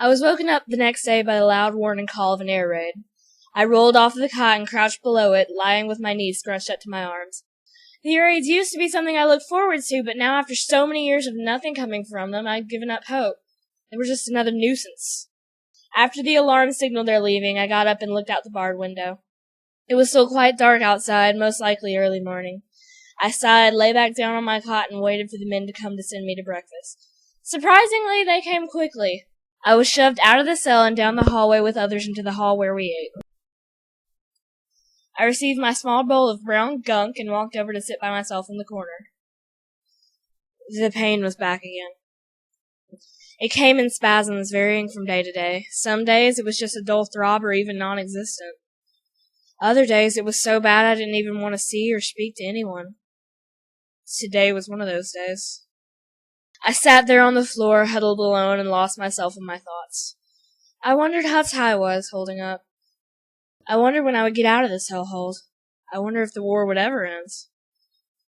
I was woken up the next day by the loud warning call of an air raid. I rolled off of the cot and crouched below it, lying with my knees scrunched up to my arms. The air raids used to be something I looked forward to, but now after so many years of nothing coming from them, I'd given up hope. They were just another nuisance. After the alarm signaled their leaving, I got up and looked out the barred window. It was still quite dark outside, most likely early morning. I sighed, lay back down on my cot, and waited for the men to come to send me to breakfast. Surprisingly, they came quickly. I was shoved out of the cell and down the hallway with others into the hall where we ate. I received my small bowl of brown gunk and walked over to sit by myself in the corner. The pain was back again. It came in spasms, varying from day to day. Some days it was just a dull throb or even non-existent. Other days it was so bad I didn't even want to see or speak to anyone. Today was one of those days. I sat there on the floor, huddled alone, and lost myself in my thoughts. I wondered how Ty was holding up. I wondered when I would get out of this hellhole. I wondered if the war would ever end.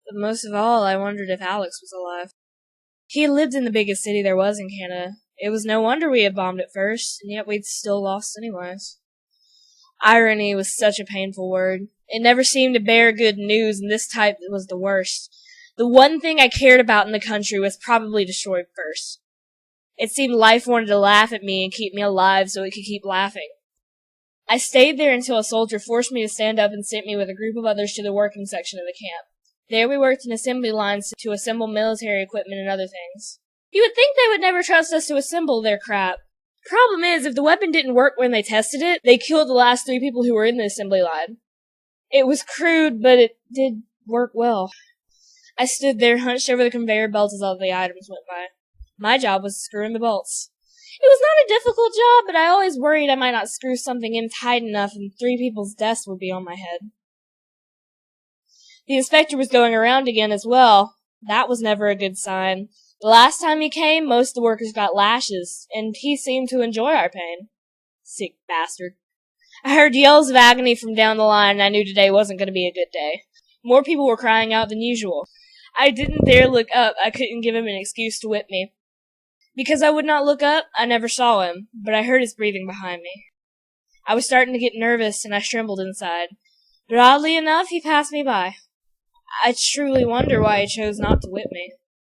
But most of all, I wondered if Alex was alive. He had lived in the biggest city there was in Canada. It was no wonder we had bombed it first, and yet we'd still lost anyways. Irony was such a painful word. It never seemed to bear good news, and this type was the worst. The one thing I cared about in the country was probably destroyed first. It seemed life wanted to laugh at me and keep me alive so it could keep laughing. I stayed there until a soldier forced me to stand up and sent me with a group of others to the working section of the camp. There we worked in assembly lines to assemble military equipment and other things. You would think they would never trust us to assemble their crap. Problem is, if the weapon didn't work when they tested it, they killed the last 3 people who were in the assembly line. It was crude, but it did work well. I stood there, hunched over the conveyor belt as all the items went by. My job was to screw in the bolts. It was not a difficult job, but I always worried I might not screw something in tight enough and 3 people's deaths would be on my head. The inspector was going around again as well. That was never a good sign. The last time he came, most of the workers got lashes, and he seemed to enjoy our pain. Sick bastard. I heard yells of agony from down the line, and I knew today wasn't going to be a good day. More people were crying out than usual. I didn't dare look up. I couldn't give him an excuse to whip me. Because I would not look up, I never saw him, but I heard his breathing behind me. I was starting to get nervous, and I trembled inside. But oddly enough, he passed me by. I truly wonder why he chose not to whip me.